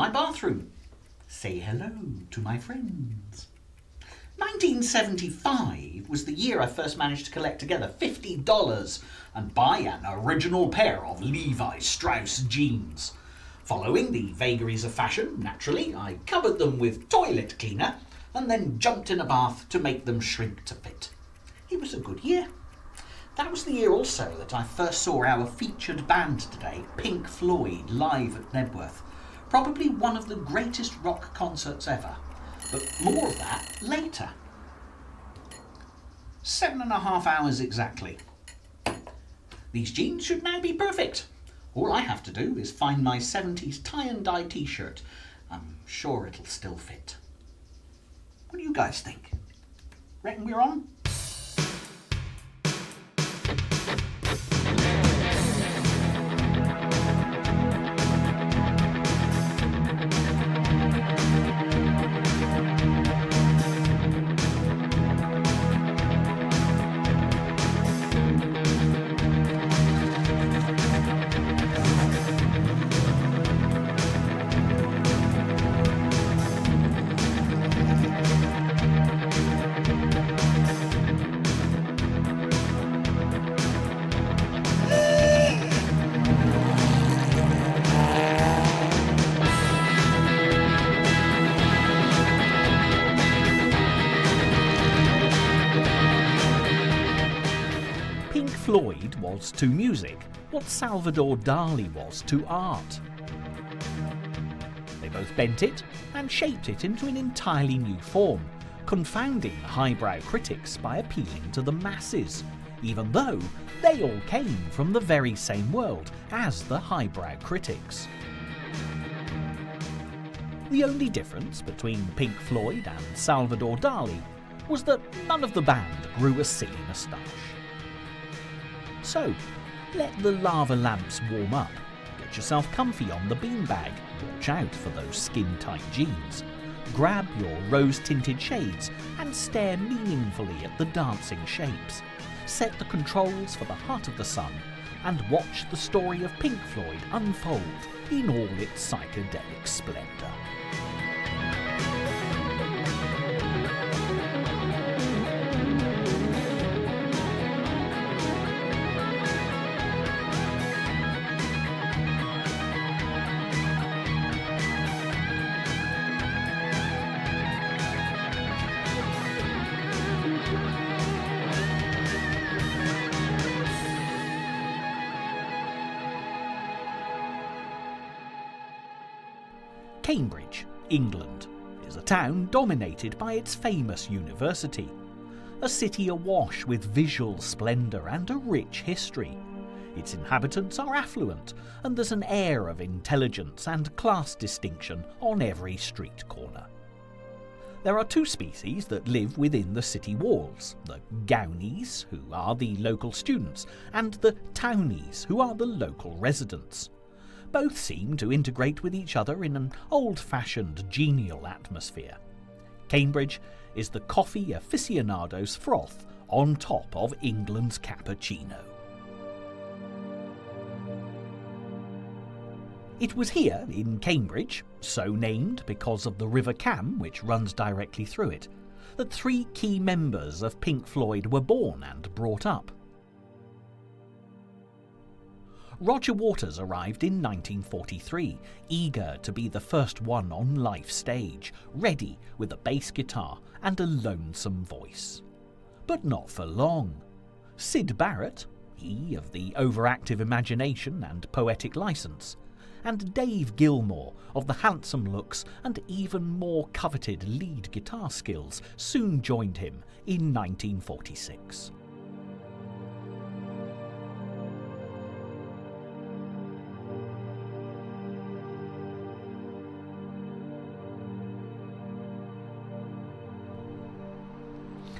my bathroom. Say hello to my friends. 1975 was the year I first managed to collect together $50 and buy an original pair of Levi Strauss jeans. Following the vagaries of fashion, naturally, I covered them with toilet cleaner and then jumped in a bath to make them shrink to fit. It was a good year. That was the year also that I first saw our featured band today, Pink Floyd, live at Knebworth. Probably one of the greatest rock concerts ever. But more of that later. 7.5 hours exactly. These jeans should now be perfect. All I have to do is find my 70s tie and dye t-shirt. I'm sure it'll still fit. What do you guys think? Reckon we're on? Pink Floyd was to music what Salvador Dali was to art. They both bent it and shaped it into an entirely new form, confounding the highbrow critics by appealing to the masses, even though they all came from the very same world as the highbrow critics. The only difference between Pink Floyd and Salvador Dali was that none of the band grew a silly moustache. So, let the lava lamps warm up, get yourself comfy on the beanbag, watch out for those skin-tight jeans, grab your rose-tinted shades and stare meaningfully at the dancing shapes, set the controls for the heart of the sun and watch the story of Pink Floyd unfold in all its psychedelic splendour. Cambridge, England, is a town dominated by its famous university, a city awash with visual splendour and a rich history. Its inhabitants are affluent, and there's an air of intelligence and class distinction on every street corner. There are two species that live within the city walls, the Gownies, who are the local students, and the Townies, who are the local residents. Both seem to integrate with each other in an old-fashioned, genial atmosphere. Cambridge is the coffee aficionado's froth on top of England's cappuccino. It was here, in Cambridge, so named because of the River Cam which runs directly through it, that three key members of Pink Floyd were born and brought up. Roger Waters arrived in 1943, eager to be the first one on life stage, ready with a bass guitar and a lonesome voice. But not for long. Syd Barrett, he of the overactive imagination and poetic license, and Dave Gilmour of the handsome looks and even more coveted lead guitar skills soon joined him in 1946.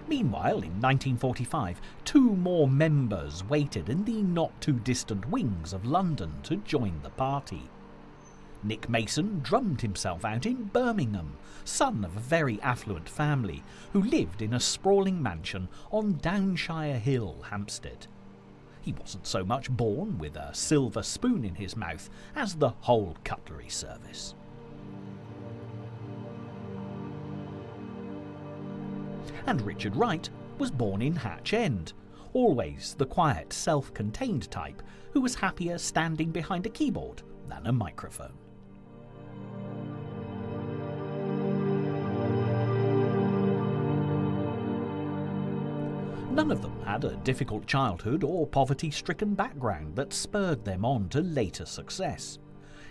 Meanwhile, in 1945, two more members waited in the not-too-distant wings of London to join the party. Nick Mason drummed himself out in Birmingham, son of a very affluent family who lived in a sprawling mansion on Downshire Hill, Hampstead. He wasn't so much born with a silver spoon in his mouth as the whole cutlery service. And Richard Wright was born in Hatch End, always the quiet, self-contained type who was happier standing behind a keyboard than a microphone. None of them had a difficult childhood or poverty-stricken background that spurred them on to later success.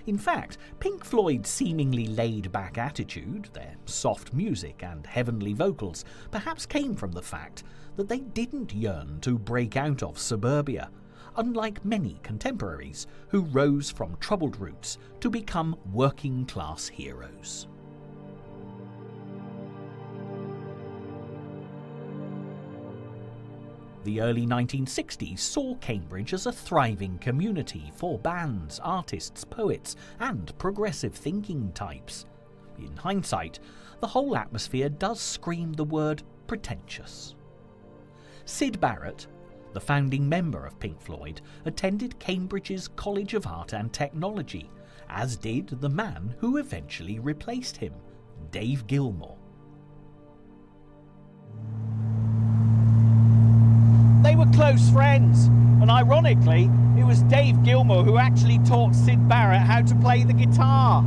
In fact, Pink Floyd's seemingly laid-back attitude, their soft music and heavenly vocals, perhaps came from the fact that they didn't yearn to break out of suburbia, unlike many contemporaries who rose from troubled roots to become working-class heroes. The early 1960s saw Cambridge as a thriving community for bands, artists, poets, and progressive thinking types. In hindsight, the whole atmosphere does scream the word pretentious. Syd Barrett, the founding member of Pink Floyd, attended Cambridge's College of Art and Technology, as did the man who eventually replaced him, Dave Gilmour. They were close friends, and ironically, it was Dave Gilmour who actually taught Syd Barrett how to play the guitar.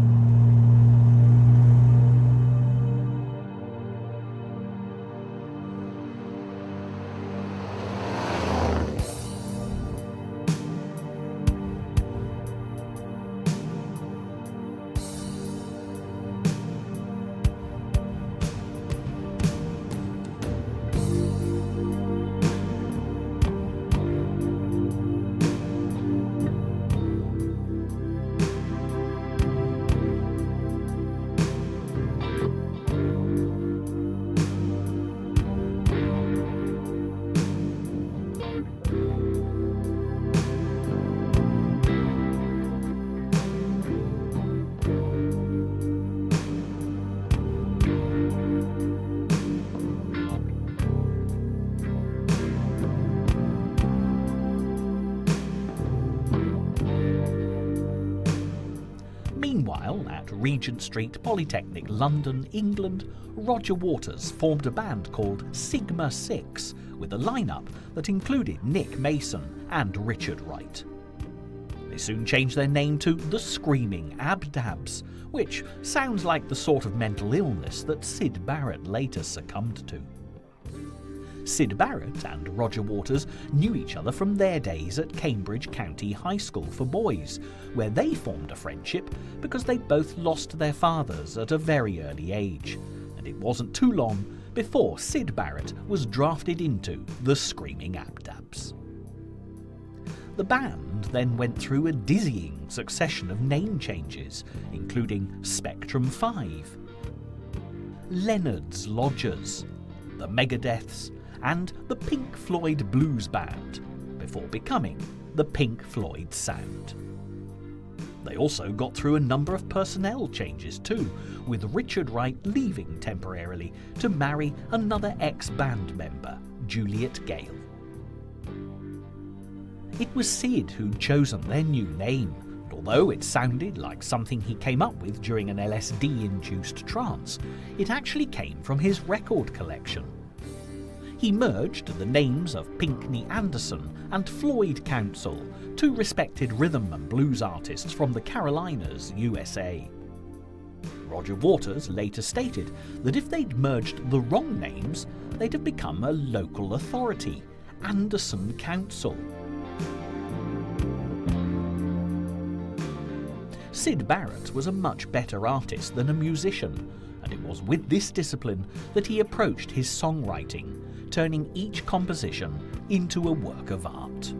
Meanwhile, at Regent Street Polytechnic, London, England, Roger Waters formed a band called Sigma 6 with a lineup that included Nick Mason and Richard Wright. They soon changed their name to the Screaming Abdabs, which sounds like the sort of mental illness that Syd Barrett later succumbed to. Syd Barrett and Roger Waters knew each other from their days at Cambridge County High School for Boys, where they formed a friendship because they both lost their fathers at a very early age, and it wasn't too long before Syd Barrett was drafted into the Screaming Abdabs. The band then went through a dizzying succession of name changes, including Spectrum 5, Leonard's Lodgers, the Megadeths, and the Pink Floyd Blues Band, before becoming the Pink Floyd Sound. They also got through a number of personnel changes too, with Richard Wright leaving temporarily to marry another ex-band member, Juliet Gale. It was Syd who'd chosen their new name, and although it sounded like something he came up with during an LSD-induced trance, it actually came from his record collection. He merged the names of Pinkney Anderson and Floyd Council, two respected rhythm and blues artists from the Carolinas, USA. Roger Waters later stated that if they'd merged the wrong names, they'd have become a local authority, Anderson Council. Syd Barrett was a much better artist than a musician, and it was with this discipline that he approached his songwriting, turning each composition into a work of art.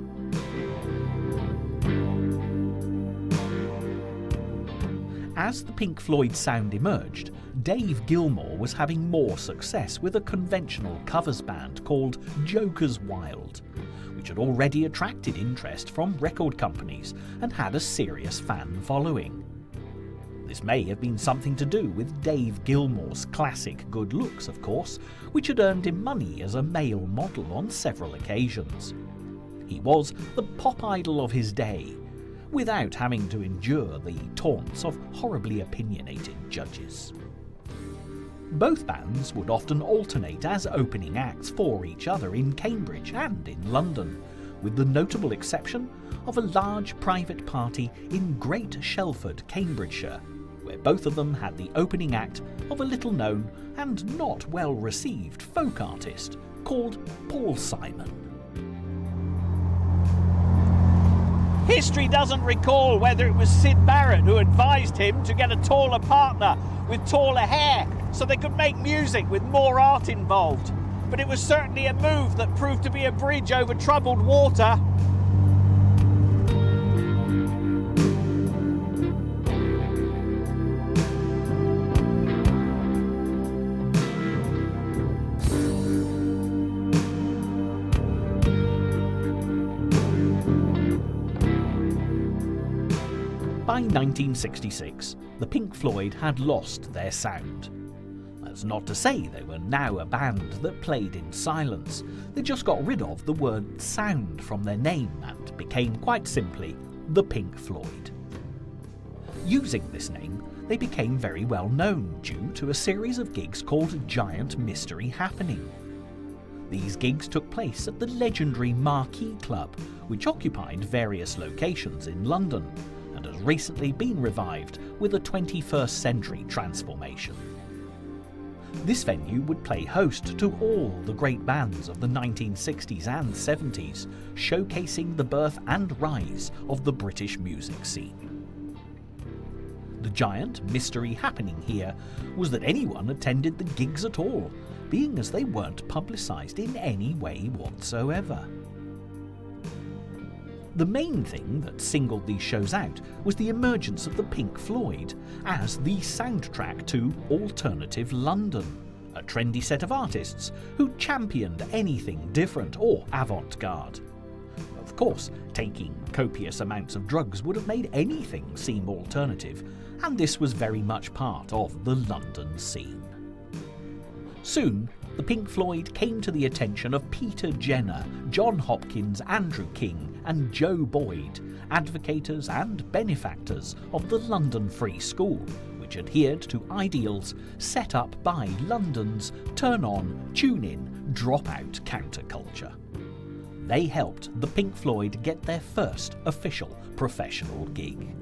As the Pink Floyd sound emerged, Dave Gilmour was having more success with a conventional covers band called Joker's Wild, which had already attracted interest from record companies and had a serious fan following. This may have been something to do with Dave Gilmour's classic good looks, of course, which had earned him money as a male model on several occasions. He was the pop idol of his day, without having to endure the taunts of horribly opinionated judges. Both bands would often alternate as opening acts for each other in Cambridge and in London, with the notable exception of a large private party in Great Shelford, Cambridgeshire, where both of them had the opening act of a little-known and not well-received folk artist called Paul Simon. History doesn't recall whether it was Syd Barrett who advised him to get a taller partner with taller hair so they could make music with more art involved. But it was certainly a move that proved to be a bridge over troubled water. By 1966, the Pink Floyd had lost their sound. That's not to say they were now a band that played in silence. They just got rid of the word sound from their name and became quite simply the Pink Floyd. Using this name, they became very well known due to a series of gigs called Giant Mystery Happening. These gigs took place at the legendary Marquee Club, which occupied various locations in London, and has recently been revived with a 21st century transformation. This venue would play host to all the great bands of the 1960s and 70s, showcasing the birth and rise of the British music scene. The giant mystery happening here was that anyone attended the gigs at all, being as they weren't publicised in any way whatsoever. The main thing that singled these shows out was the emergence of the Pink Floyd as the soundtrack to Alternative London, a trendy set of artists who championed anything different or avant-garde. Of course, taking copious amounts of drugs would have made anything seem alternative, and this was very much part of the London scene. Soon, the Pink Floyd came to the attention of Peter Jenner, John Hopkins, Andrew King and Joe Boyd, advocators and benefactors of the London Free School, which adhered to ideals set up by London's turn-on, tune-in, drop-out counterculture. They helped the Pink Floyd get their first official professional gig.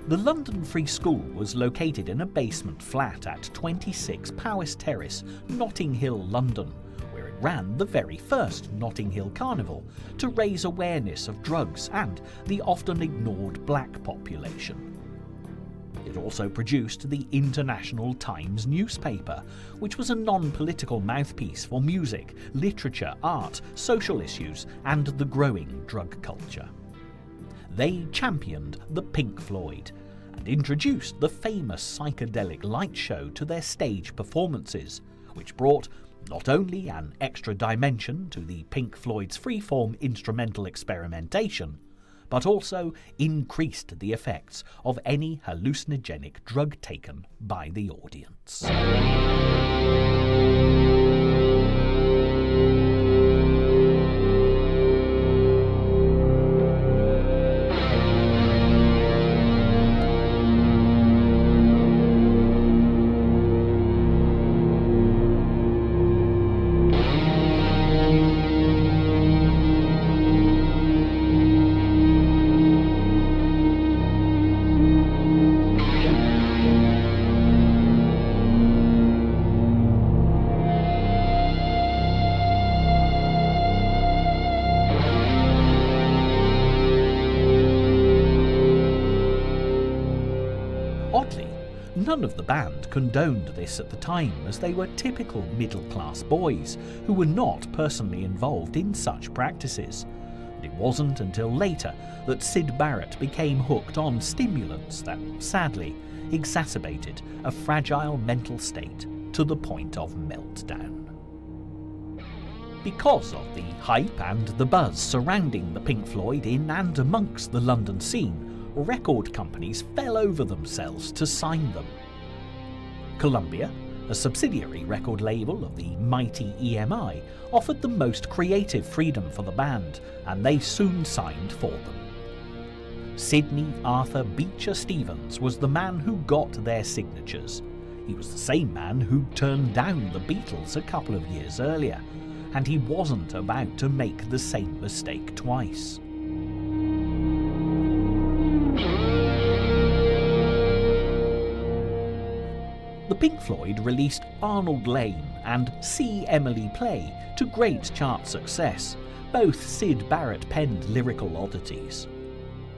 The London Free School was located in a basement flat at 26 Powis Terrace, Notting Hill, London, where it ran the very first Notting Hill Carnival to raise awareness of drugs and the often ignored black population. It also produced the International Times newspaper, which was a non-political mouthpiece for music, literature, art, social issues, and the growing drug culture. They championed the Pink Floyd and introduced the famous psychedelic light show to their stage performances, which brought not only an extra dimension to the Pink Floyd's freeform instrumental experimentation, but also increased the effects of any hallucinogenic drug taken by the audience. Oddly, none of the band condoned this at the time, as they were typical middle-class boys who were not personally involved in such practices. And it wasn't until later that Syd Barrett became hooked on stimulants that, sadly, exacerbated a fragile mental state to the point of meltdown. Because of the hype and the buzz surrounding the Pink Floyd in and amongst the London scene, record companies fell over themselves to sign them. Columbia, a subsidiary record label of the mighty EMI, offered the most creative freedom for the band, and they soon signed for them. Sidney Arthur Beecher Stevens was the man who got their signatures. He was the same man who turned down the Beatles a couple of years earlier, and he wasn't about to make the same mistake twice. The Pink Floyd released Arnold Layne and See Emily Play to great chart success. Both Syd Barrett penned lyrical oddities.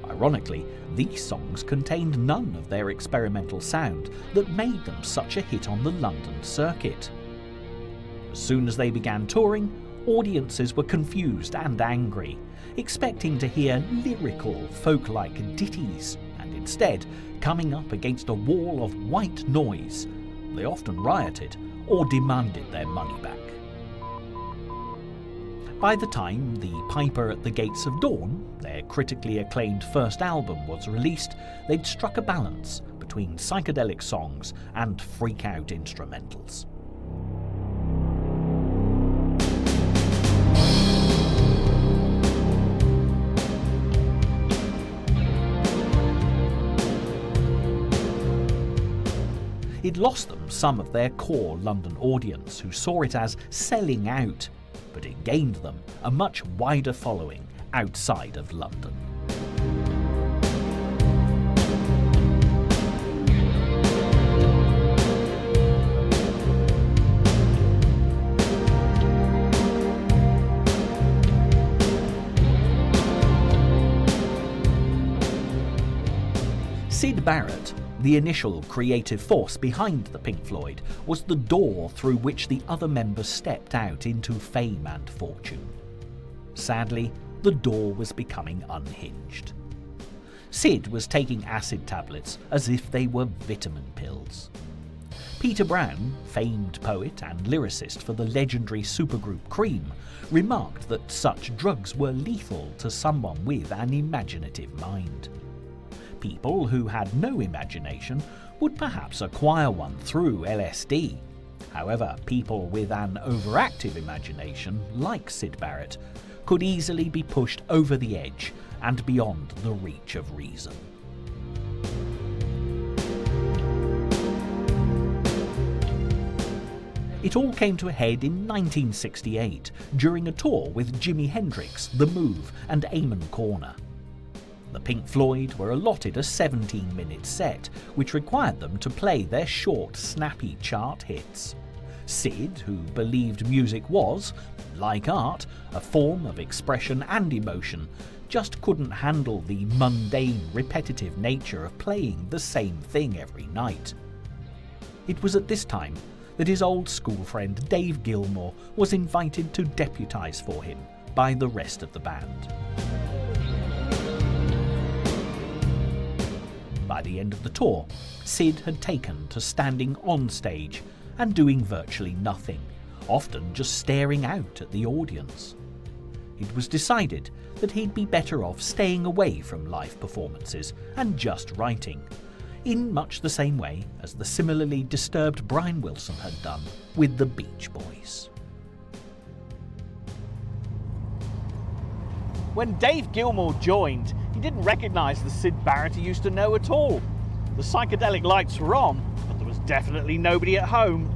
Ironically, these songs contained none of their experimental sound that made them such a hit on the London circuit. As soon as they began touring, audiences were confused and angry, expecting to hear lyrical, folk-like ditties, and instead coming up against a wall of white noise. They often rioted or demanded their money back. By the time The Piper at the Gates of Dawn, their critically acclaimed first album, was released, they'd struck a balance between psychedelic songs and freak-out instrumentals. It lost them some of their core London audience, who saw it as selling out, but it gained them a much wider following outside of London. Syd Barrett, the initial creative force behind the Pink Floyd, was the door through which the other members stepped out into fame and fortune. Sadly, the door was becoming unhinged. Syd was taking acid tablets as if they were vitamin pills. Peter Brown, famed poet and lyricist for the legendary supergroup Cream, remarked that such drugs were lethal to someone with an imaginative mind. People who had no imagination would perhaps acquire one through LSD. However, people with an overactive imagination, like Syd Barrett, could easily be pushed over the edge and beyond the reach of reason. It all came to a head in 1968 during a tour with Jimi Hendrix, The Move and Amon Corner. The Pink Floyd were allotted a 17-minute set, which required them to play their short, snappy chart hits. Syd, who believed music was, like art, a form of expression and emotion, just couldn't handle the mundane, repetitive nature of playing the same thing every night. It was at this time that his old school friend Dave Gilmour was invited to deputise for him by the rest of the band. By the end of the tour, Syd had taken to standing on stage and doing virtually nothing, often just staring out at the audience. It was decided that he'd be better off staying away from live performances and just writing, in much the same way as the similarly disturbed Brian Wilson had done with the Beach Boys. When Dave Gilmour joined, he didn't recognise the Syd Barrett he used to know at all. The psychedelic lights were on, but there was definitely nobody at home.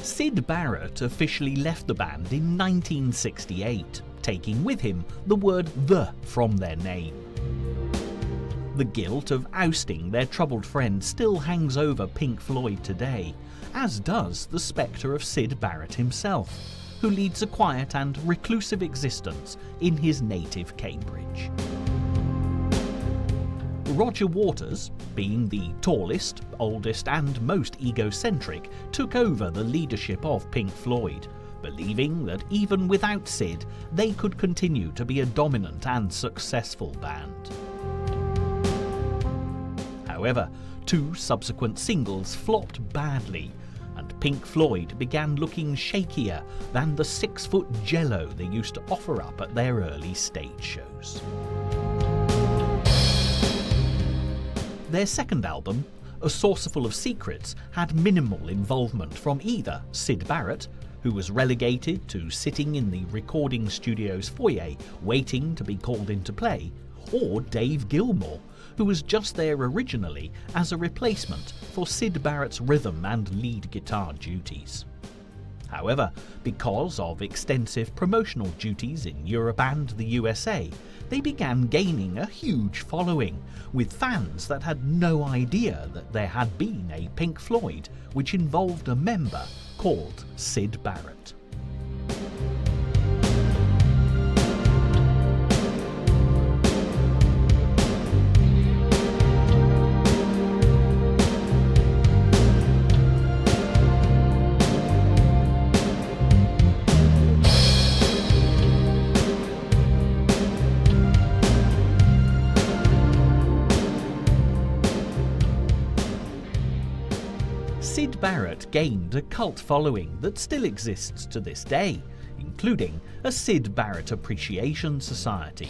Syd Barrett officially left the band in 1968, taking with him the word "the" from their name. The guilt of ousting their troubled friend still hangs over Pink Floyd today, as does the spectre of Syd Barrett himself, who leads a quiet and reclusive existence in his native Cambridge. Roger Waters, being the tallest, oldest and most egocentric, took over the leadership of Pink Floyd, believing that even without Sid, they could continue to be a dominant and successful band. However, 2 subsequent singles flopped badly, and Pink Floyd began looking shakier than the 6-foot jello they used to offer up at their early stage shows. Their second album, A Saucerful of Secrets, had minimal involvement from either Syd Barrett, who was relegated to sitting in the recording studio's foyer waiting to be called into play, or Dave Gilmour, who was just there originally as a replacement for Syd Barrett's rhythm and lead guitar duties. However, because of extensive promotional duties in Europe and the USA, they began gaining a huge following, with fans that had no idea that there had been a Pink Floyd which involved a member called Syd Barrett. Syd Barrett gained a cult following that still exists to this day, including a Syd Barrett Appreciation Society.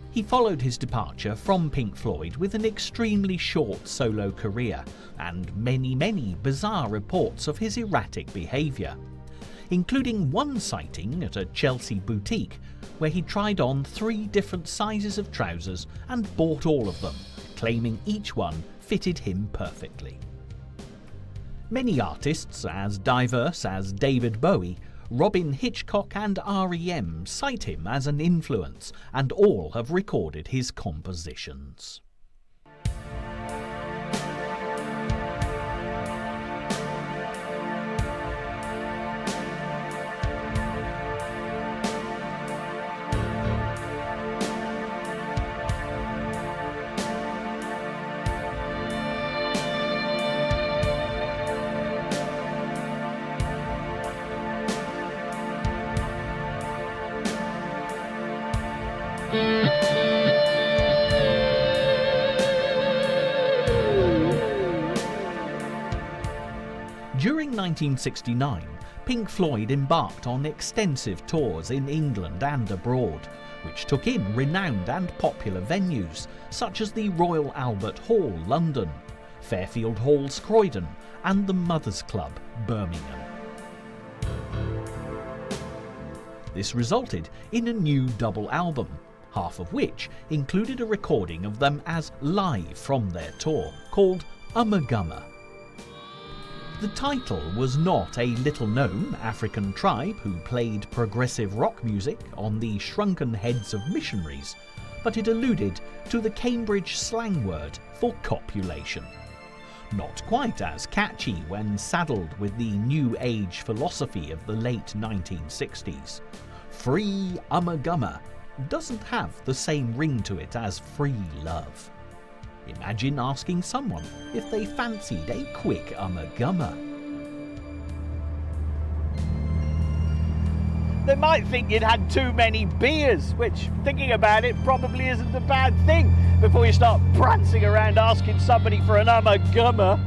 He followed his departure from Pink Floyd with an extremely short solo career and many bizarre reports of his erratic behaviour, including one sighting at a Chelsea boutique where he tried on 3 different sizes of trousers and bought all of them, claiming each one fitted him perfectly. Many artists as diverse as David Bowie, Robin Hitchcock and R.E.M. cite him as an influence, and all have recorded his compositions. During 1969, Pink Floyd embarked on extensive tours in England and abroad, which took in renowned and popular venues such as the Royal Albert Hall, London, Fairfield Halls, Croydon, and the Mothers Club, Birmingham. This resulted in a new double album, half of which included a recording of them as live from their tour, called Ummagumma. The title was not a little-known African tribe who played progressive rock music on the shrunken heads of missionaries, but it alluded to the Cambridge slang word for copulation. Not quite as catchy when saddled with the New Age philosophy of the late 1960s. Free Ummagumma doesn't have the same ring to it as free love. Imagine asking someone if they fancied a quick Ummagumma. They might think you'd had too many beers, which, thinking about it, probably isn't a bad thing before you start prancing around asking somebody for an Ummagumma.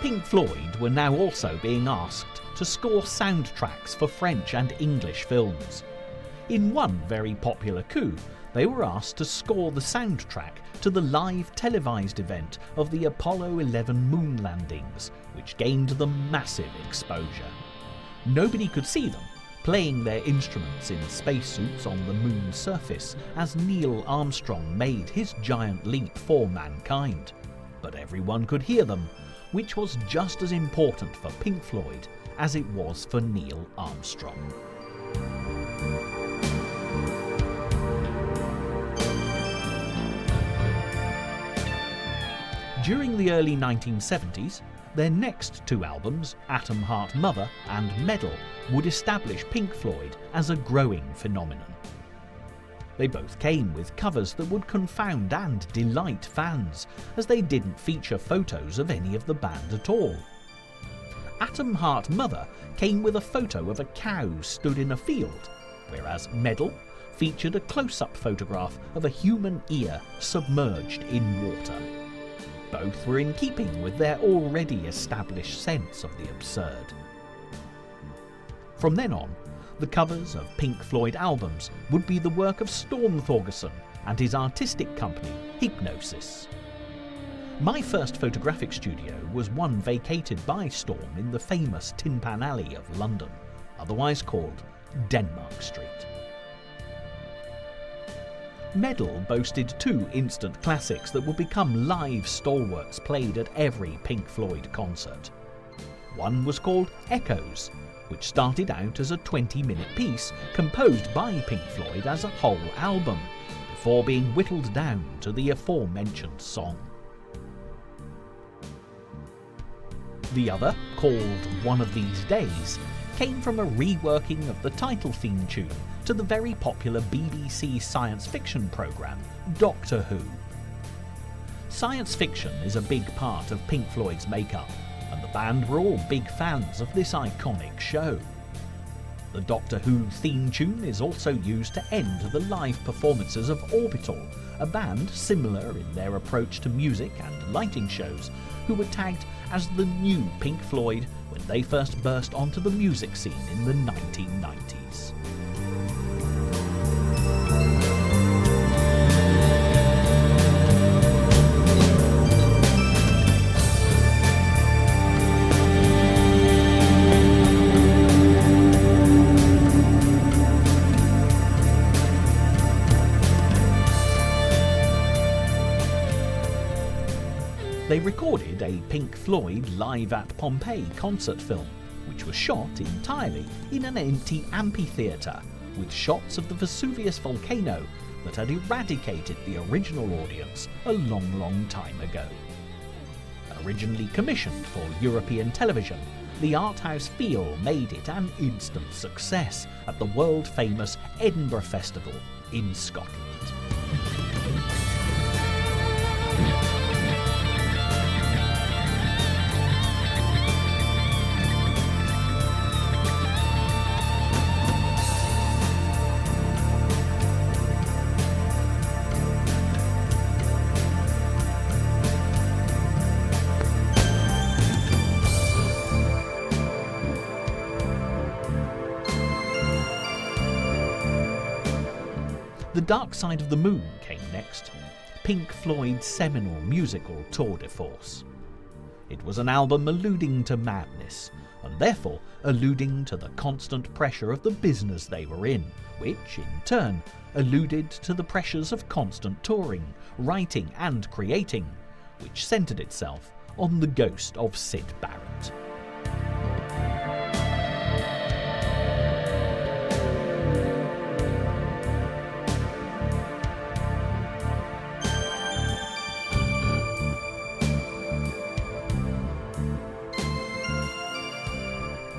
Pink Floyd were now also being asked to score soundtracks for French and English films. In one very popular coup, they were asked to score the soundtrack to the live televised event of the Apollo 11 moon landings, which gained them massive exposure. Nobody could see them, playing their instruments in spacesuits on the moon's surface as Neil Armstrong made his giant leap for mankind. But everyone could hear them, which was just as important for Pink Floyd as it was for Neil Armstrong. During the early 1970s, Their next two albums, Atom Heart Mother and Medal, would establish Pink Floyd as a growing phenomenon. They both came with covers that would confound and delight fans, as they didn't feature photos of any of the band at all. Atom Heart Mother came with a photo of a cow stood in a field, whereas Medal featured a close-up photograph of a human ear submerged in water. Both were in keeping with their already established sense of the absurd. From then on, the covers of Pink Floyd albums would be the work of Storm Thorgerson and his artistic company, Hipgnosis. My first photographic studio was one vacated by Storm in the famous Tin Pan Alley of London, otherwise called Denmark Street. Medal boasted two instant classics that would become live stalwarts played at every Pink Floyd concert. One was called Echoes, which started out as a 20-minute piece composed by Pink Floyd as a whole album, before being whittled down to the aforementioned song. The other, called One of These Days, came from a reworking of the title theme tune to the very popular BBC science fiction programme, Doctor Who. Science fiction is a big part of Pink Floyd's makeup, and the band were all big fans of this iconic show. The Doctor Who theme tune is also used to end the live performances of Orbital, a band similar in their approach to music and lighting shows, who were tagged as the new Pink Floyd when they first burst onto the music scene in the 1990s. They recorded a Pink Floyd Live at Pompeii concert film, which was shot entirely in an empty amphitheatre, with shots of the Vesuvius volcano that had eradicated the original audience a long time ago. Originally commissioned for European television, the art house feel made it an instant success at the world-famous Edinburgh Festival in Scotland. The Dark Side of the Moon came next, Pink Floyd's seminal musical tour de force. It was an album alluding to madness, and therefore alluding to the constant pressure of the business they were in, which, in turn, alluded to the pressures of constant touring, writing and creating, which centred itself on the ghost of Syd Barrett.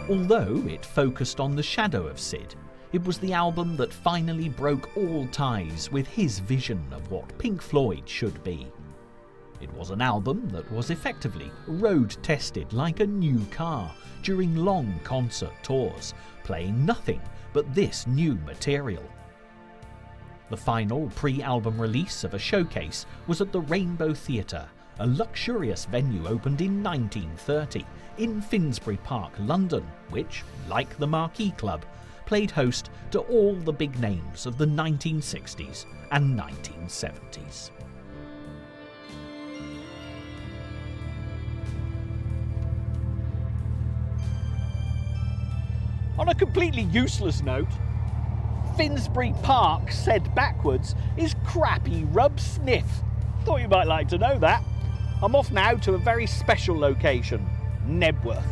Although it focused on the shadow of Syd, it was the album that finally broke all ties with his vision of what Pink Floyd should be. It was an album that was effectively road-tested like a new car during long concert tours, playing nothing but this new material. The final pre-album release of a showcase was at the Rainbow Theatre, a luxurious venue opened in 1930 in Finsbury Park, London, which, like the Marquee Club, played host to all the big names of the 1960s and 1970s. On a completely useless note, Finsbury Park, said backwards, is crappy rub sniff. Thought you might like to know that. I'm off now to a very special location, Nebworth.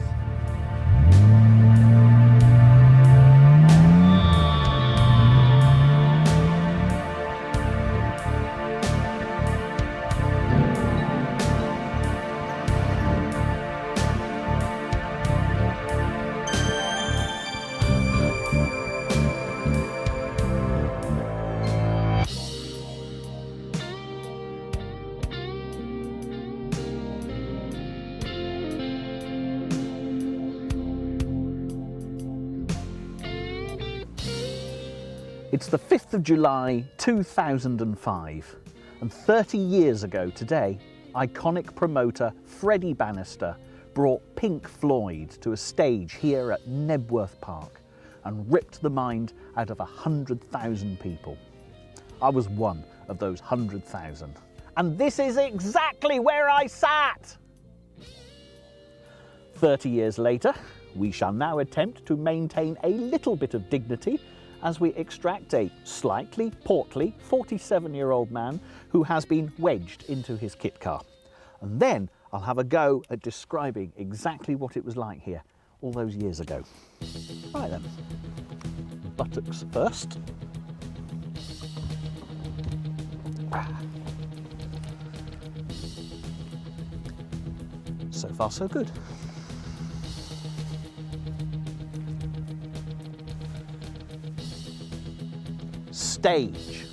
It's the 5th of July 2005, and 30 years ago today, iconic promoter Freddie Bannister brought Pink Floyd to a stage here at Knebworth Park and ripped the mind out of 100,000 people. I was one of those 100,000. And this is exactly where I sat! 30 years later, we shall now attempt to maintain a little bit of dignity as we extract a slightly portly 47-year-old man who has been wedged into his kit car. And then I'll have a go at describing exactly what it was like here all those years ago. Right then, buttocks first. So far so good. Stage.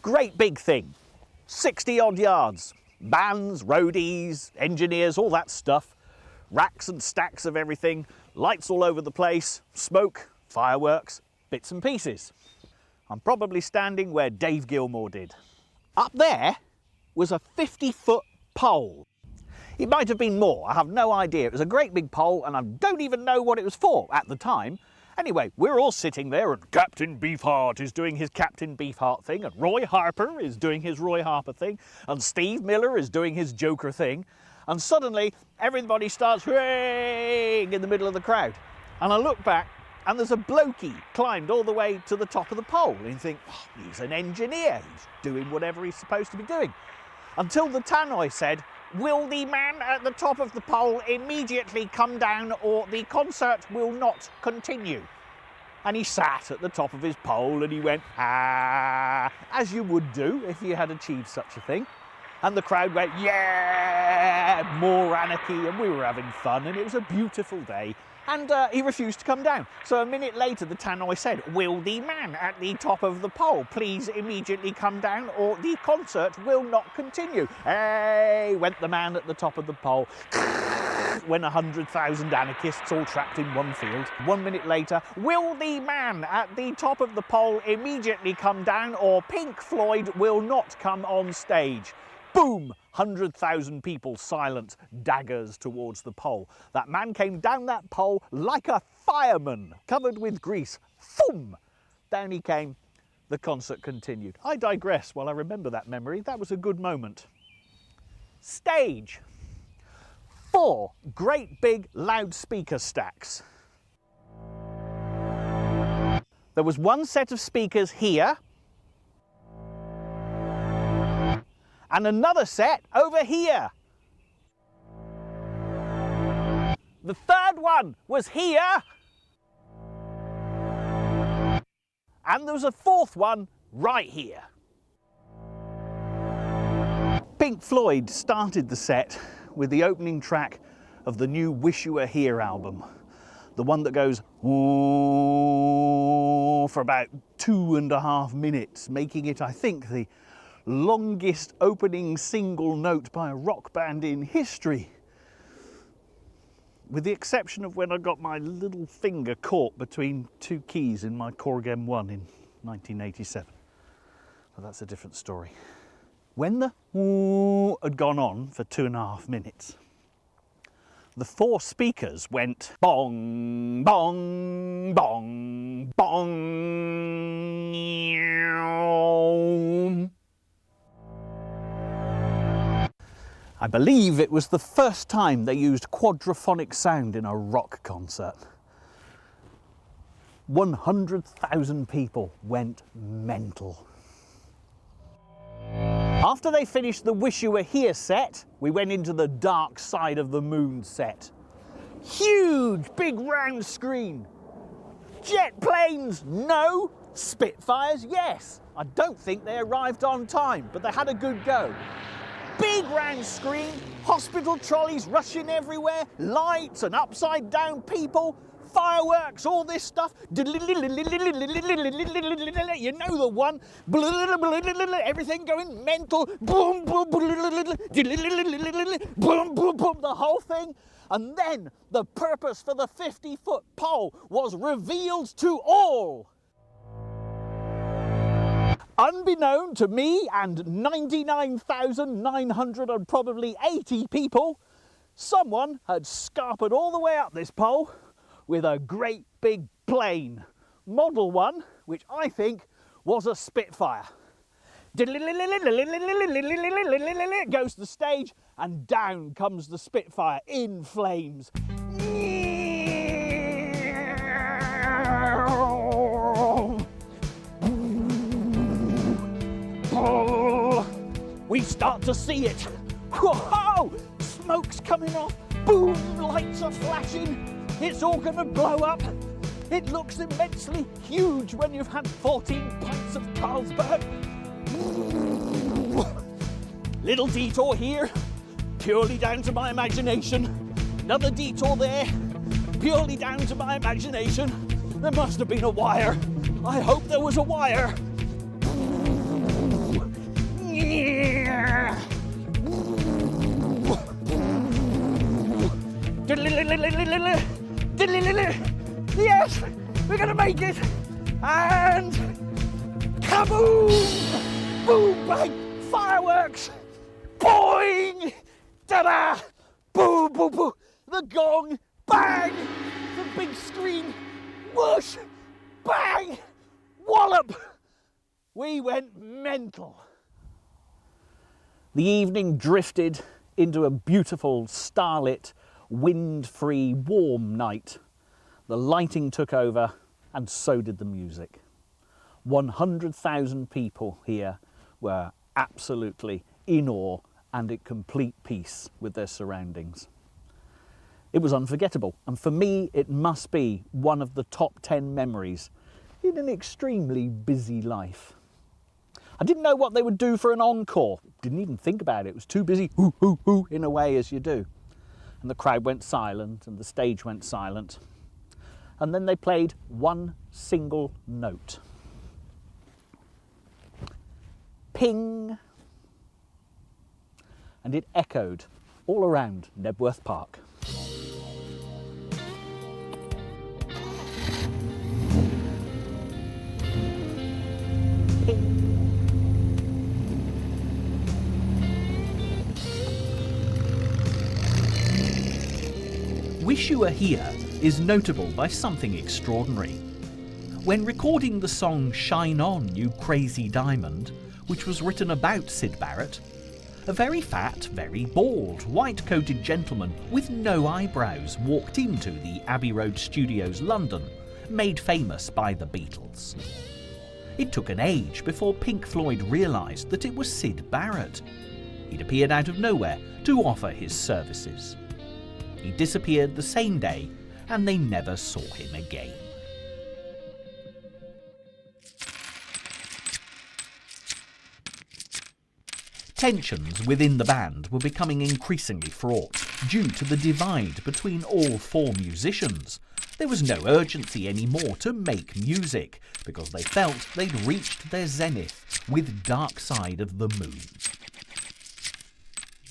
Great big thing, 60 odd yards. Bands, roadies, engineers, all that stuff. Racks and stacks of everything, lights all over the place, smoke, fireworks, bits and pieces. I'm probably standing where Dave Gilmour did. Up there was a 50-foot pole. It might have been more, I have no idea. It was a great big pole and I don't even know what it was for at the time. Anyway, we're all sitting there and Captain Beefheart is doing his Captain Beefheart thing and Roy Harper is doing his Roy Harper thing and Steve Miller is doing his Joker thing. And suddenly everybody starts hooray in the middle of the crowd. And I look back and there's a blokey climbed all the way to the top of the pole. And you think, oh, he's an engineer, he's doing whatever he's supposed to be doing. Until the tannoy said, will the man at the top of the pole immediately come down or the concert will not continue? And he sat at the top of his pole and he went, ah, as you would do if you had achieved such a thing. And the crowd went, yeah, more anarchy, and we were having fun, and it was a beautiful day. And he refused to come down. So a minute later, the tannoy said, will the man at the top of the pole please immediately come down or the concert will not continue? Hey, went the man at the top of the pole. When 100,000 anarchists all trapped in one field. 1 minute later, will the man at the top of the pole immediately come down or Pink Floyd will not come on stage? Boom! 100,000 people silent, daggers towards the pole. That man came down that pole like a fireman, covered with grease. Boom! Down he came. The concert continued. I digress while I remember that memory. That was a good moment. Stage. 4 great big loudspeaker stacks. There was one set of speakers here, and another set over here. The third one was here. And there was a fourth one right here. Pink Floyd started the set with the opening track of the new Wish You Were Here album. The one that goes ooh for about 2.5 minutes, making it, I think, the longest opening single note by a rock band in history. With the exception of when I got my little finger caught between 2 keys in my Korg M1 in 1987. But that's a different story. When the ooh had gone on for 2.5 minutes, the 4 speakers went bong, bong, bong, bong. I believe it was the first time they used quadraphonic sound in a rock concert. 100,000 people went mental. After they finished the Wish You Were Here set, we went into the Dark Side of the Moon set. Huge, big round screen. Jet planes, no. Spitfires, yes. I don't think they arrived on time, but they had a good go. Big round screen, hospital trolleys rushing everywhere, lights and upside down people, fireworks, all this stuff. You know the one. Everything going mental. boom, boom, boom, the whole thing. And then the purpose for the 50-foot pole was revealed to all. Unbeknown to me and 99,980 people, someone had scarpered all the way up this pole with a great big plane. Model 1, which I think was a Spitfire. Goes to the stage and down comes the Spitfire in flames. We start to see it. Whoa! Smoke's coming off. Boom! Lights are flashing. It's all going to blow up. It looks immensely huge when you've had 14 pints of Carlsberg. Little detour here, purely down to my imagination. Another detour there, purely down to my imagination. There must have been a wire. I hope there was a wire. Yes, we're gonna make it. And kaboom! Boom, bang, fireworks. Boing! Ta-da! Boom, boom, boom! The gong! Bang! The big screen! Whoosh! Bang! Wallop! We went mental. The evening drifted into a beautiful, starlit, wind-free, warm night. The lighting took over, and so did the music. 100,000 people here were absolutely in awe and at complete peace with their surroundings. It was unforgettable, and for me it must be one of the top 10 memories in an extremely busy life. I didn't know what they would do for an encore, didn't even think about it, it was too busy, hoo, hoo, hoo, in a way as you do. And the crowd went silent and the stage went silent. And then they played one single note. Ping! And it echoed all around Knebworth Park. Ping! Wish You Were Here is notable by something extraordinary. When recording the song Shine On, You Crazy Diamond, which was written about Syd Barrett, a very fat, very bald, white-coated gentleman with no eyebrows walked into the Abbey Road Studios, London, made famous by the Beatles. It took an age before Pink Floyd realised that it was Syd Barrett. He'd appeared out of nowhere to offer his services. He disappeared the same day, and they never saw him again. Tensions within the band were becoming increasingly fraught due to the divide between all four musicians. There was no urgency anymore to make music because they felt they'd reached their zenith with Dark Side of the Moon.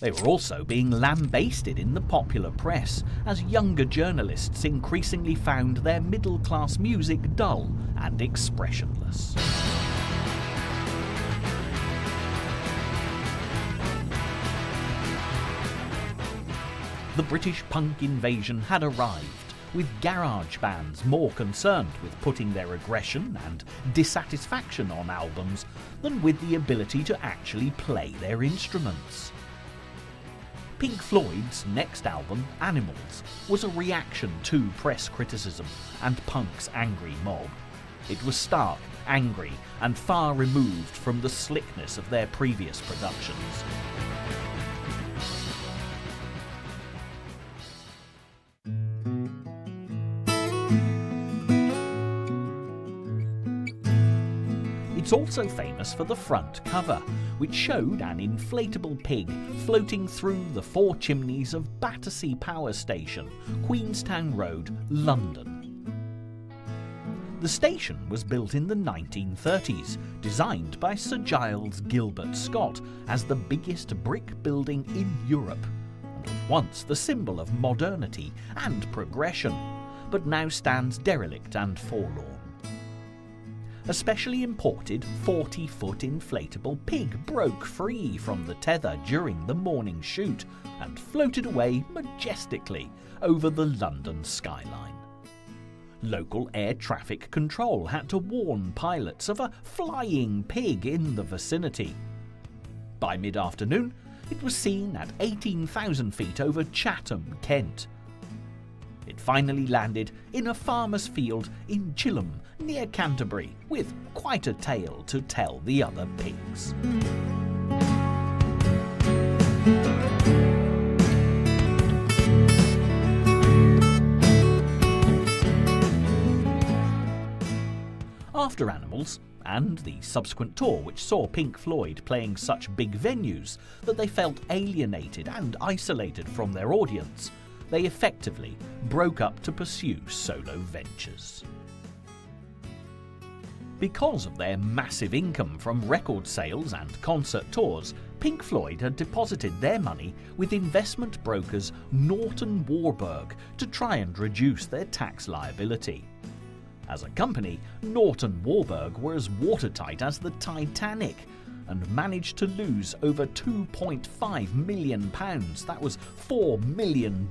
They were also being lambasted in the popular press as younger journalists increasingly found their middle-class music dull and expressionless. The British punk invasion had arrived, with garage bands more concerned with putting their aggression and dissatisfaction on albums than with the ability to actually play their instruments. Pink Floyd's next album, Animals, was a reaction to press criticism and punk's angry mob. It was stark, angry, and far removed from the slickness of their previous productions. It's also famous for the front cover, which showed an inflatable pig floating through the four chimneys of Battersea Power Station, Queenstown Road, London. The station was built in the 1930s, designed by Sir Giles Gilbert Scott as the biggest brick building in Europe, once the symbol of modernity and progression, but now stands derelict and forlorn. A specially imported 40-foot inflatable pig broke free from the tether during the morning shoot and floated away majestically over the London skyline. Local air traffic control had to warn pilots of a flying pig in the vicinity. By mid-afternoon, it was seen at 18,000 feet over Chatham, Kent. It finally landed in a farmer's field in Chilham, near Canterbury, with quite a tale to tell the other pigs. After Animals, and the subsequent tour which saw Pink Floyd playing such big venues that they felt alienated and isolated from their audience, they effectively broke up to pursue solo ventures. Because of their massive income from record sales and concert tours, Pink Floyd had deposited their money with investment brokers Norton Warburg to try and reduce their tax liability. As a company, Norton Warburg were as watertight as the Titanic and managed to lose over £2.5 million, that was $4 million,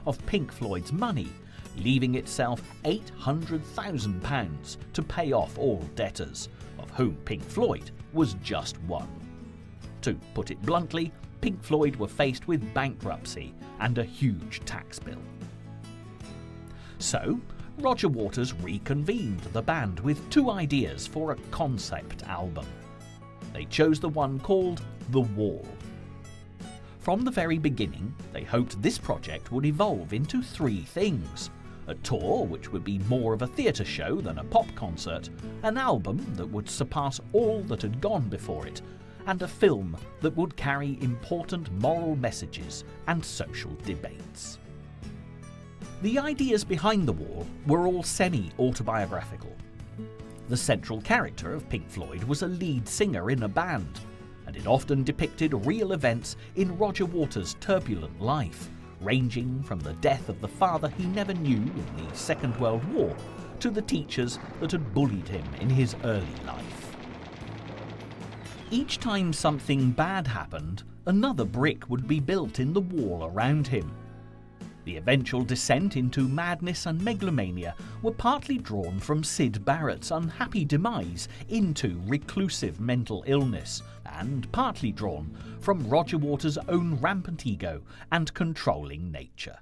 of Pink Floyd's money, leaving itself £800,000 to pay off all debtors, of whom Pink Floyd was just one. To put it bluntly, Pink Floyd were faced with bankruptcy and a huge tax bill. So, Roger Waters reconvened the band with two ideas for a concept album. They chose the one called The Wall. From the very beginning, they hoped this project would evolve into three things: a tour which would be more of a theatre show than a pop concert, an album that would surpass all that had gone before it, and a film that would carry important moral messages and social debates. The ideas behind The Wall were all semi-autobiographical. The central character of Pink Floyd was a lead singer in a band, and it often depicted real events in Roger Waters' turbulent life, ranging from the death of the father he never knew in the Second World War to the teachers that had bullied him in his early life. Each time something bad happened, another brick would be built in the wall around him. The eventual descent into madness and megalomania were partly drawn from Syd Barrett's unhappy demise into reclusive mental illness, and partly drawn from Roger Waters' own rampant ego and controlling nature.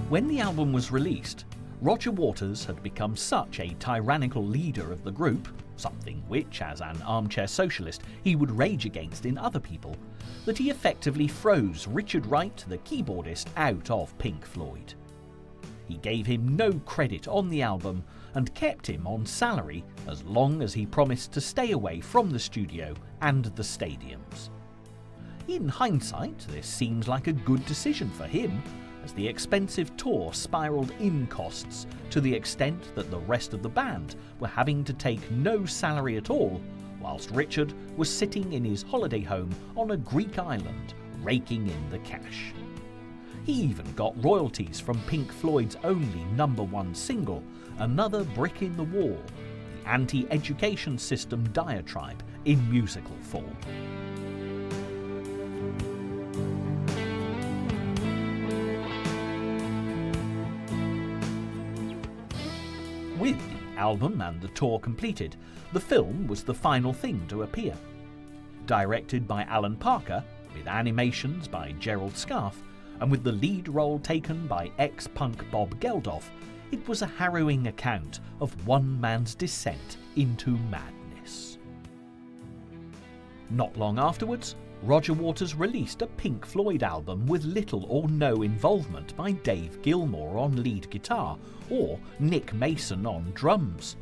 When the album was released, Roger Waters had become such a tyrannical leader of the group, something which, as an armchair socialist, he would rage against in other people, that he effectively froze Richard Wright, the keyboardist, out of Pink Floyd. He gave him no credit on the album and kept him on salary as long as he promised to stay away from the studio and the stadiums. In hindsight, this seems like a good decision for him, as the expensive tour spiralled in costs to the extent that the rest of the band were having to take no salary at all, whilst Richard was sitting in his holiday home on a Greek island, raking in the cash. He even got royalties from Pink Floyd's only #1 single, Another Brick in the Wall, the anti-education system diatribe in musical form. With the album and the tour completed, the film was the final thing to appear. Directed by Alan Parker, with animations by Gerald Scarfe, and with the lead role taken by ex-punk Bob Geldof, it was a harrowing account of one man's descent into madness. Not long afterwards, Roger Waters released a Pink Floyd album with little or no involvement by Dave Gilmour on lead guitar or Nick Mason on drums.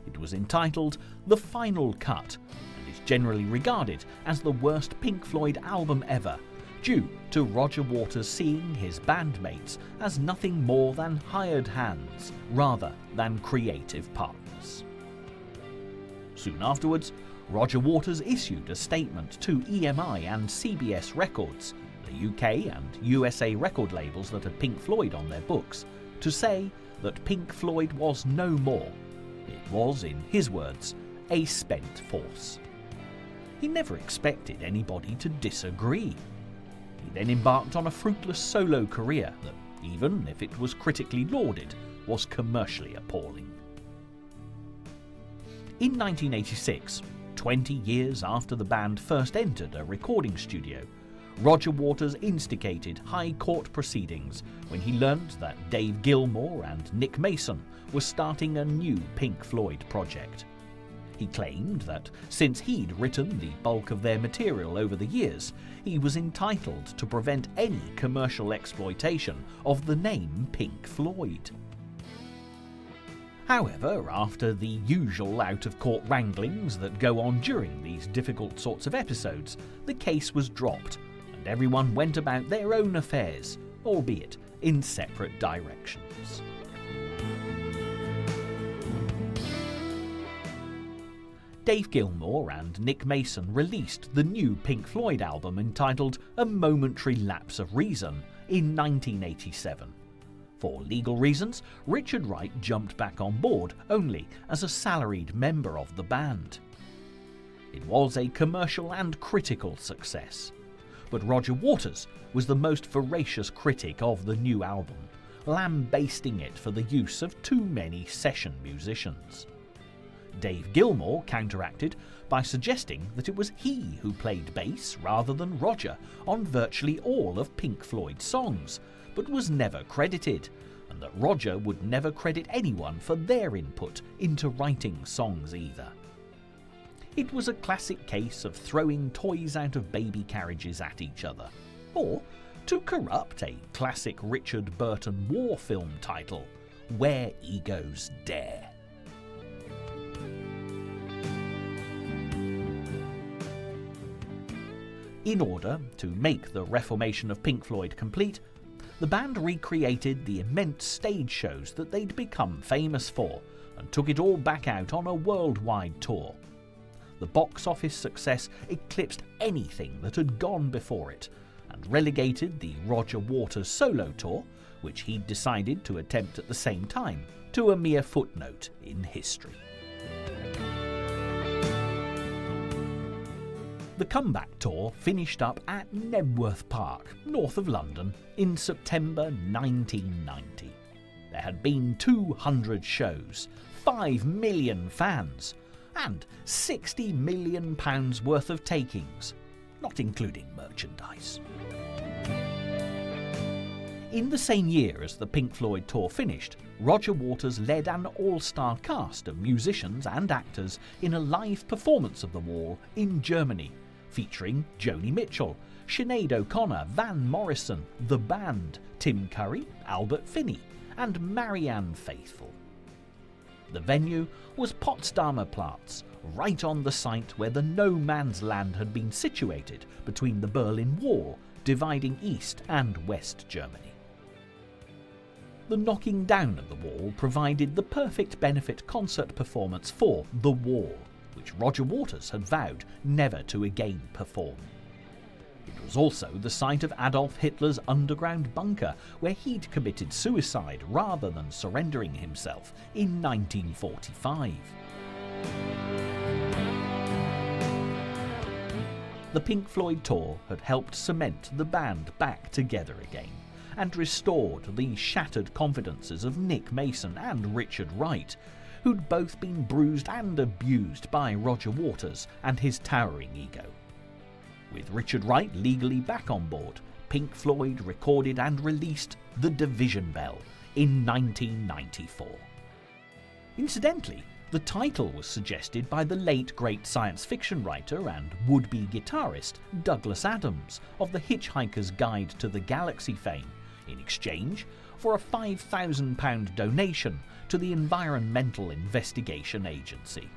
It was entitled The Final Cut and is generally regarded as the worst Pink Floyd album ever, due to Roger Waters seeing his bandmates as nothing more than hired hands rather than creative partners. Soon afterwards, Roger Waters issued a statement to EMI and CBS Records, the UK and USA record labels that had Pink Floyd on their books, to say that Pink Floyd was no more. It was, in his words, a spent force. He never expected anybody to disagree. He then embarked on a fruitless solo career that, even if it was critically lauded, was commercially appalling. In 1986, 20 years after the band first entered a recording studio, Roger Waters instigated high court proceedings when he learned that Dave Gilmour and Nick Mason were starting a new Pink Floyd project. He claimed that since he'd written the bulk of their material over the years, he was entitled to prevent any commercial exploitation of the name Pink Floyd. However, after the usual out-of-court wranglings that go on during these difficult sorts of episodes, the case was dropped, and everyone went about their own affairs, albeit in separate directions. Dave Gilmour and Nick Mason released the new Pink Floyd album entitled A Momentary Lapse of Reason in 1987. For legal reasons, Richard Wright jumped back on board only as a salaried member of the band. It was a commercial and critical success, but Roger Waters was the most voracious critic of the new album, lambasting it for the use of too many session musicians. Dave Gilmour counteracted by suggesting that it was he who played bass rather than Roger on virtually all of Pink Floyd's songs, but was never credited, and that Roger would never credit anyone for their input into writing songs either. It was a classic case of throwing toys out of baby carriages at each other, or, to corrupt a classic Richard Burton war film title, Where Egos Dare. In order to make the reformation of Pink Floyd complete, the band recreated the immense stage shows that they'd become famous for and took it all back out on a worldwide tour. The box office success eclipsed anything that had gone before it and relegated the Roger Waters solo tour, which he'd decided to attempt at the same time, to a mere footnote in history. The comeback tour finished up at Knebworth Park, north of London, in September 1990. There had been 200 shows, 5 million fans, and £60 million worth of takings, not including merchandise. In the same year as the Pink Floyd tour finished, Roger Waters led an all-star cast of musicians and actors in a live performance of The Wall in Germany, featuring Joni Mitchell, Sinead O'Connor, Van Morrison, The Band, Tim Curry, Albert Finney, and Marianne Faithfull. The venue was Potsdamer Platz, right on the site where the no man's land had been situated between the Berlin Wall, dividing East and West Germany. The knocking down of the wall provided the perfect benefit concert performance for The Wall, which Roger Waters had vowed never to again perform. It was also the site of Adolf Hitler's underground bunker, where he'd committed suicide rather than surrendering himself in 1945. The Pink Floyd tour had helped cement the band back together again, and restored the shattered confidences of Nick Mason and Richard Wright, who'd both been bruised and abused by Roger Waters and his towering ego. With Richard Wright legally back on board, Pink Floyd recorded and released The Division Bell in 1994. Incidentally, the title was suggested by the late great science fiction writer and would-be guitarist Douglas Adams of the Hitchhiker's Guide to the Galaxy fame, in exchange for a £5,000 donation to the Environmental Investigation Agency.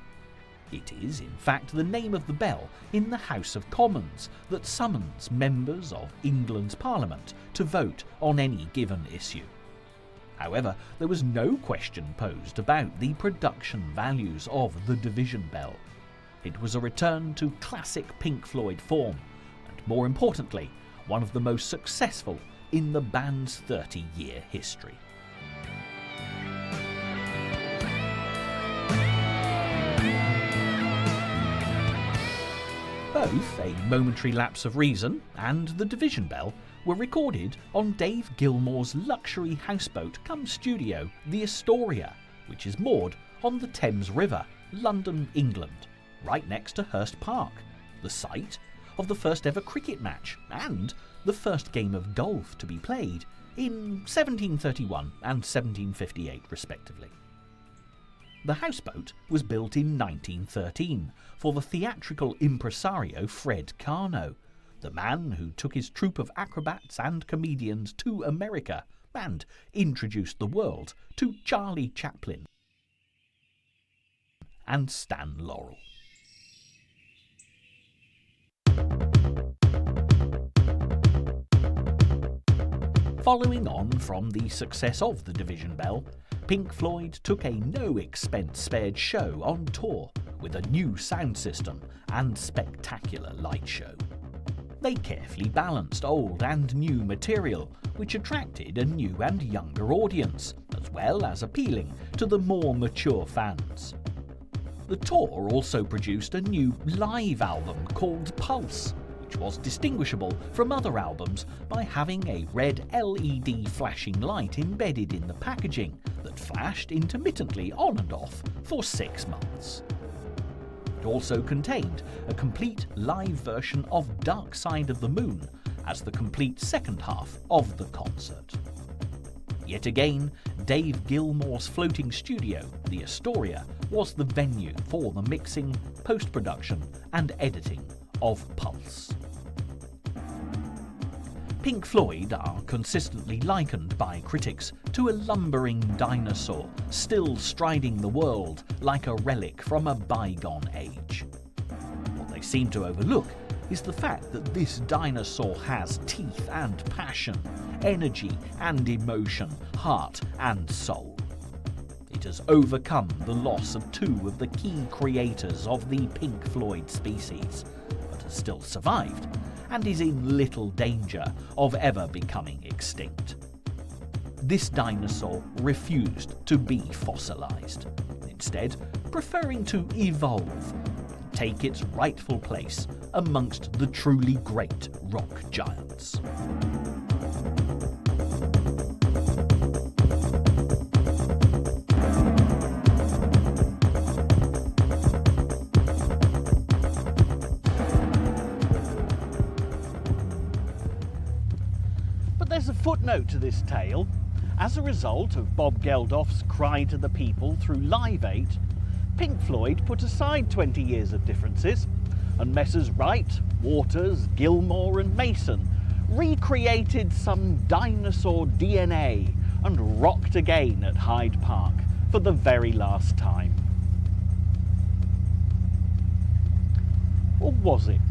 It is, in fact, the name of the bell in the House of Commons that summons members of England's Parliament to vote on any given issue. However, there was no question posed about the production values of the Division Bell, It was a return to classic Pink Floyd form, and more importantly, one of the most successful in the band's 30-year history. Both A Momentary Lapse of Reason and The Division Bell were recorded on Dave Gilmour's luxury houseboat cum studio, the Astoria, which is moored on the Thames River, London, England, right next to Hurst Park, the site of the first ever cricket match and the first game of golf to be played in 1731 and 1758 respectively. The houseboat was built in 1913 for the theatrical impresario Fred Karno, the man who took his troupe of acrobats and comedians to America and introduced the world to Charlie Chaplin and Stan Laurel. Following on from the success of The Division Bell, Pink Floyd took a no-expense-spared show on tour with a new sound system and spectacular light show. They carefully balanced old and new material, which attracted a new and younger audience, as well as appealing to the more mature fans. The tour also produced a new live album called Pulse, which was distinguishable from other albums by having a red LED flashing light embedded in the packaging that flashed intermittently on and off for 6 months. It also contained a complete live version of Dark Side of the Moon as the complete second half of the concert. Yet again, Dave Gilmour's floating studio, the Astoria, was the venue for the mixing, post-production and editing of Pulse. Pink Floyd are consistently likened by critics to a lumbering dinosaur still striding the world like a relic from a bygone age. What they seem to overlook is the fact that this dinosaur has teeth and passion, energy and emotion, heart and soul. It has overcome the loss of 2 of the key creators of the Pink Floyd species, but has still survived and is in little danger of ever becoming extinct. This dinosaur refused to be fossilized, instead preferring to evolve and take its rightful place amongst the truly great rock giants. There's a footnote to this tale. As a result of Bob Geldof's cry to the people through Live 8, Pink Floyd put aside 20 years of differences, and Messrs. Wright, Waters, Gilmour and Mason recreated some dinosaur DNA and rocked again at Hyde Park for the very last time. Or was it?